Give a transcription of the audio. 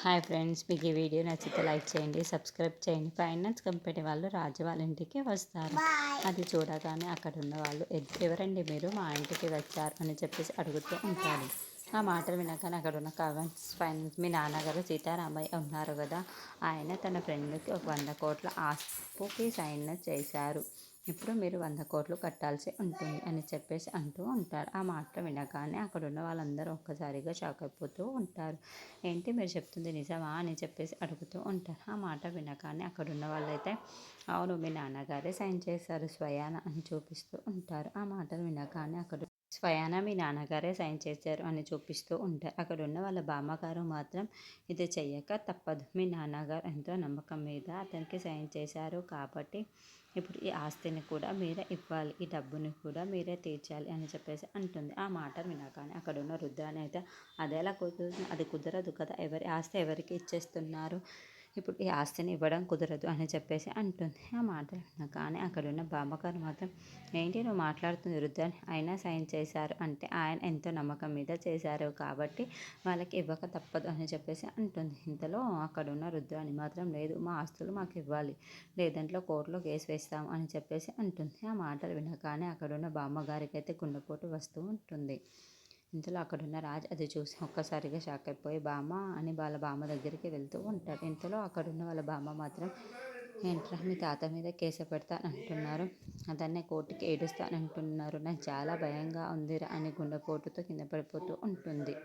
Hi friends, మీకు ఈ video నచ్చితే లైక్ చేయండి, సబ్స్క్రైబ్ చేయండి. ఫైనాన్స్ కంపెనీ వాళ్ళు రాజు వాళ్ళ ఇంటికి వస్తారు. అది చూడగానే అక్కడ ఉన్న వాళ్ళు ఎవరండి మీరు మా ఇంటికి వచ్చారు అని చెప్పేసి అడుగుతూ ఉంటారు. ఆ మాటలు వినగానే అక్కడ ఉన్న ఫైనాన్స్ మీ నాన్నగారు సీతారామయ్య ఉన్నారు కదా, ఆయన తన ఫ్రెండ్కి ఒక 100 కోట్ల ఆస్తికి సైన్ చేశారు. ఇప్పుడు మీరు 100 కోట్లు కట్టాల్సి ఉంటుంది అని చెప్పేసి అంటూ ఉంటారు. ఆ మాట వినగానే అక్కడ ఉన్న వాళ్ళందరూ ఒక్కసారిగా షాక్ అయిపోతూ ఉంటారు. ఏంటి మీరు చెప్తుంది నిజమా అని చెప్పేసి అడుగుతూ ఉంటారు. ఆ మాట వినగానే అక్కడ ఉన్న వాళ్ళైతే అవును, మీ నాన్నగారే సైన్ చేశారు స్వయాన అని చూపిస్తూ ఉంటారు. ఆ మాటలు వినగానే అక్కడ స్వయాన మీ నాన్నగారే సైన్ చేశారు అని చూపిస్తూ ఉంటారు. అక్కడ ఉన్న వాళ్ళ బామ్మగారు మాత్రం ఇది చెయ్యక తప్పదు, మీ నాన్నగారు ఎంతో నమ్మకం మీద అతనికి సైన్ చేశారు కాబట్టి ఇప్పుడు ఈ ఆస్తిని కూడా మీరే ఇవ్వాలి, ఈ డబ్బుని కూడా మీరే తీర్చాలి అని చెప్పేసి అంటుంది. ఆ మాట వినగానే అక్కడ ఉన్న రుద్రాని అయితే అదెలా కుదురుతుంది, అది కుదరదు కదా, ఎవరి ఆస్తి ఎవరికి ఇచ్చేస్తున్నారు, ఇప్పుడు ఈ ఆస్తిని ఇవ్వడం కుదరదు అని చెప్పేసి అంటుంది. ఆ మాట వినగానే అక్కడున్న బామ్మగారు మాత్రం ఏంటి నువ్వు మాట్లాడుతుంది రుద్రాని, అయినా సైన్ చేశారు అంటే ఆయన ఎంతో నమ్మకం మీద చేశారు కాబట్టి వాళ్ళకి ఇవ్వక తప్పదు అని చెప్పేసి అంటుంది. ఇంతలో అక్కడున్న రుద్రాని మాత్రం లేదు, మా ఆస్తులు మాకు ఇవ్వాలి, లేదంటే కోర్టులో కేసు వేస్తాం అని చెప్పేసి అంటుంది. ఆ మాటలు వినగానే అక్కడున్న బామ్మగారికి అయితే గుండెపోటు వస్తూ ఉంటుంది. ఇంతలో అక్కడున్న రాజు అది చూసి ఒక్కసారిగా షాక్ అయిపోయి బామ్మ అని వాళ్ళ బామ్మ దగ్గరికి వెళ్తూ ఉంటాడు. ఇంతలో అక్కడున్న వాళ్ళ బామ్మ మాత్రం ఏంట్రా మీ తాత మీద కేసు పెడతానంటున్నారు, అతన్నే కోర్టుకి ఏడుస్తానంటున్నారు, నాకు చాలా భయంగా ఉందిరా అని గుండెపోటుతో కింద పడిపోతూ ఉంటుంది.